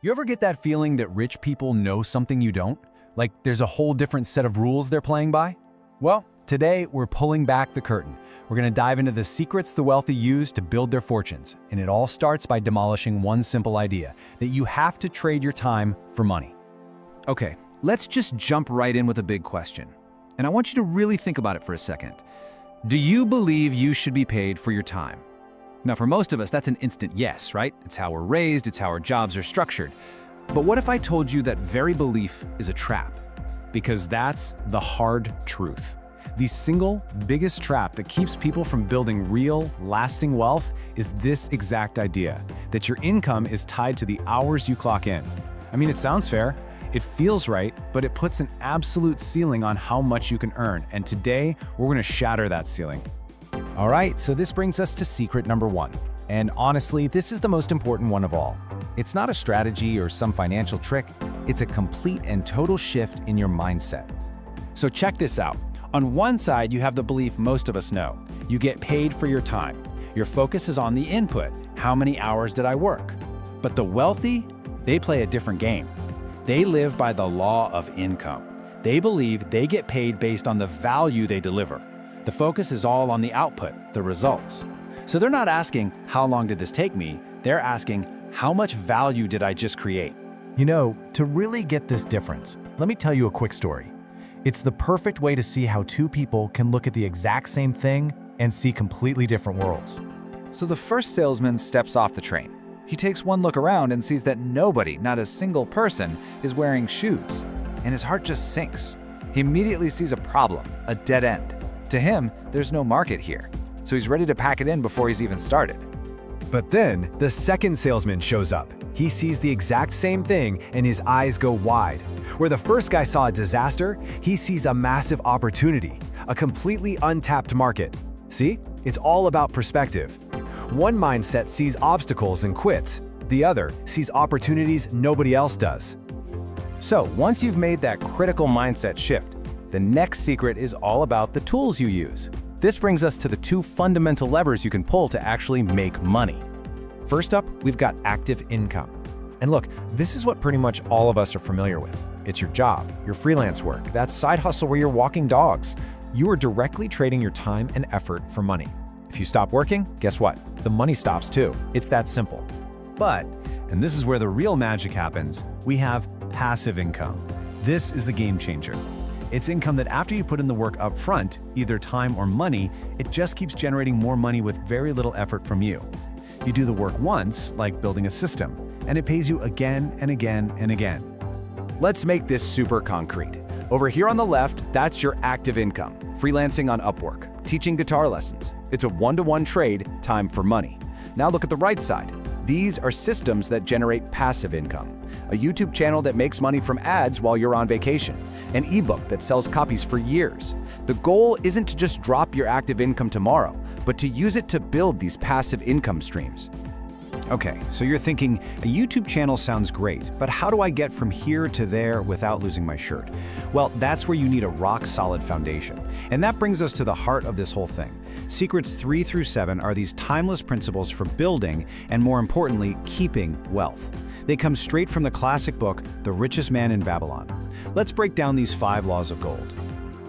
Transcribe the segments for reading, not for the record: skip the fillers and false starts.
You ever get that feeling that rich people know something you don't? Like there's a whole different set of rules they're playing by? Well, today we're pulling back the curtain. We're going to dive into the secrets the wealthy use to build their fortunes. And it all starts by demolishing one simple idea, that you have to trade your time for money. Okay, let's just jump right in with a big question. And I want you to really think about it for a second. Do you believe you should be paid for your time? Now, for most of us, that's an instant yes, right? It's how we're raised, it's how our jobs are structured. But what if I told you that very belief is a trap? Because that's the hard truth. The single biggest trap that keeps people from building real, lasting wealth is this exact idea, that your income is tied to the hours you clock in. I mean, it sounds fair, it feels right, but it puts an absolute ceiling on how much you can earn. And today, we're going to shatter that ceiling. All right, so this brings us to secret number one. And honestly, this is the most important one of all. It's not a strategy or some financial trick. It's a complete and total shift in your mindset. So check this out. On one side, you have the belief most of us know. You get paid for your time. Your focus is on the input. How many hours did I work? But the wealthy, they play a different game. They live by the law of income. They believe they get paid based on the value they deliver. The focus is all on the output, the results. So they're not asking, how long did this take me? They're asking, how much value did I just create? You know, to really get this difference, let me tell you a quick story. It's the perfect way to see how two people can look at the exact same thing and see completely different worlds. So the first salesman steps off the train. He takes one look around and sees that nobody, not a single person, is wearing shoes. And his heart just sinks. He immediately sees a problem, a dead end. To him, there's no market here. So he's ready to pack it in before he's even started. But then, the second salesman shows up. He sees the exact same thing and his eyes go wide. Where the first guy saw a disaster, he sees a massive opportunity, a completely untapped market. See? It's all about perspective. One mindset sees obstacles and quits. The other sees opportunities nobody else does. So, once you've made that critical mindset shift, the next secret is all about the tools you use. This brings us to the two fundamental levers you can pull to actually make money. First up, we've got active income. And look, this is what pretty much all of us are familiar with. It's your job, your freelance work, that side hustle where you're walking dogs. You are directly trading your time and effort for money. If you stop working, guess what? The money stops too. It's that simple. But, and this is where the real magic happens, we have passive income. This is the game changer. It's income that after you put in the work up front, either time or money, it just keeps generating more money with very little effort from you. You do the work once, like building a system, and it pays you again and again and again. Let's make this super concrete. Over here on the left, that's your active income, freelancing on Upwork, teaching guitar lessons. It's a one-to-one trade, time for money. Now look at the right side. These are systems that generate passive income. A YouTube channel that makes money from ads while you're on vacation. An ebook that sells copies for years. The goal isn't to just drop your active income tomorrow, but to use it to build these passive income streams. Okay, so you're thinking, a YouTube channel sounds great, but how do I get from here to there without losing my shirt? Well, that's where you need a rock-solid foundation. And that brings us to the heart of this whole thing. Secrets 3 through 7 are these timeless principles for building and, more importantly, keeping wealth. They come straight from the classic book, The Richest Man in Babylon. Let's break down these 5 laws of gold.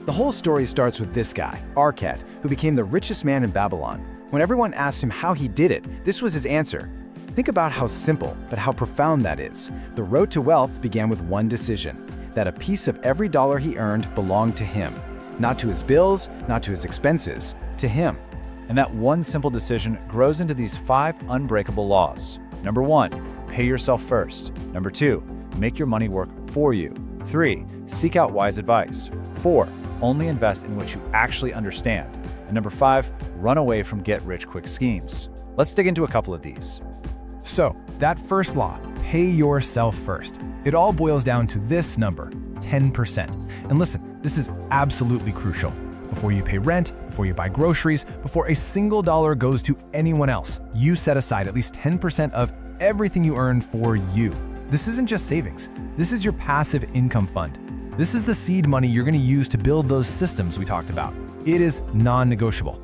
The whole story starts with this guy, Arcad, who became the richest man in Babylon. When everyone asked him how he did it, this was his answer. Think about how simple, but how profound that is. The road to wealth began with one decision, that a piece of every dollar he earned belonged to him. Not to his bills, not to his expenses, to him. And that one simple decision grows into these 5 unbreakable laws. Number 1, pay yourself first. Number 2, make your money work for you. 3, seek out wise advice. 4, only invest in what you actually understand. And number 5, run away from get-rich-quick schemes. Let's dig into a couple of these. So, that first law, pay yourself first. It all boils down to this number, 10%. And listen, this is absolutely crucial. Before you pay rent, before you buy groceries, before a single dollar goes to anyone else, you set aside at least 10% of everything you earn for you. This isn't just savings. This is your passive income fund. This is the seed money you're going to use to build those systems we talked about. It is non-negotiable.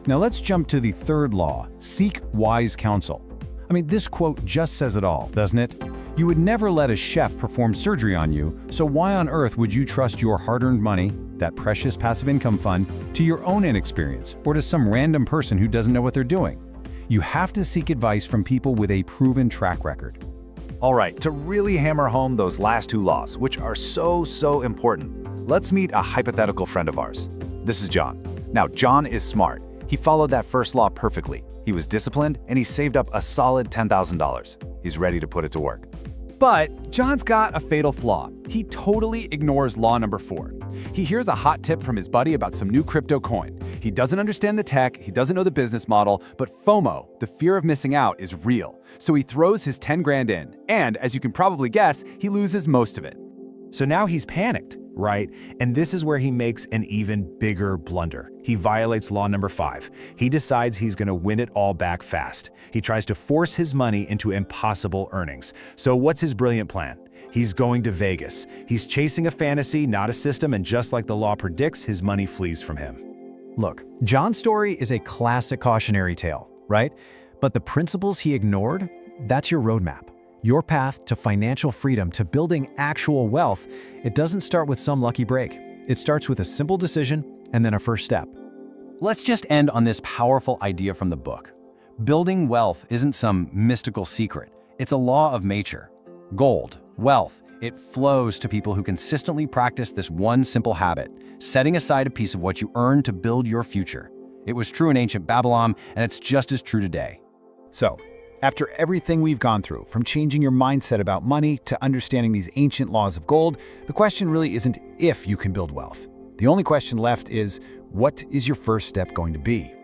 Now let's jump to the third law, seek wise counsel. I mean, this quote just says it all, doesn't it? You would never let a chef perform surgery on you, so why on earth would you trust your hard-earned money, that precious passive income fund, to your own inexperience or to some random person who doesn't know what they're doing? You have to seek advice from people with a proven track record. All right, to really hammer home those last two laws, which are so important, let's meet a hypothetical friend of ours. This is John. Now, John is smart. He followed that first law perfectly. He was disciplined, and he saved up a solid $10,000. He's ready to put it to work. But John's got a fatal flaw. He totally ignores law number 4. He hears a hot tip from his buddy about some new crypto coin. He doesn't understand the tech, he doesn't know the business model, but FOMO, the fear of missing out, is real. So he throws his 10 grand in, and as you can probably guess, he loses most of it. So now he's panicked, right? And this is where he makes an even bigger blunder. He violates law number 5. He decides he's going to win it all back fast. He tries to force his money into impossible earnings. So what's his brilliant plan? He's going to Vegas. He's chasing a fantasy, not a system, and just like the law predicts, his money flees from him. Look, John's story is a classic cautionary tale, right? But the principles he ignored, that's your roadmap. Your path to financial freedom, to building actual wealth, it doesn't start with some lucky break. It starts with a simple decision and then a first step. Let's just end on this powerful idea from the book. Building wealth isn't some mystical secret. It's a law of nature. Gold, wealth, it flows to people who consistently practice this one simple habit, setting aside a piece of what you earn to build your future. It was true in ancient Babylon, and it's just as true today. So, after everything we've gone through, from changing your mindset about money to understanding these ancient laws of gold, the question really isn't if you can build wealth. The only question left is, what is your first step going to be?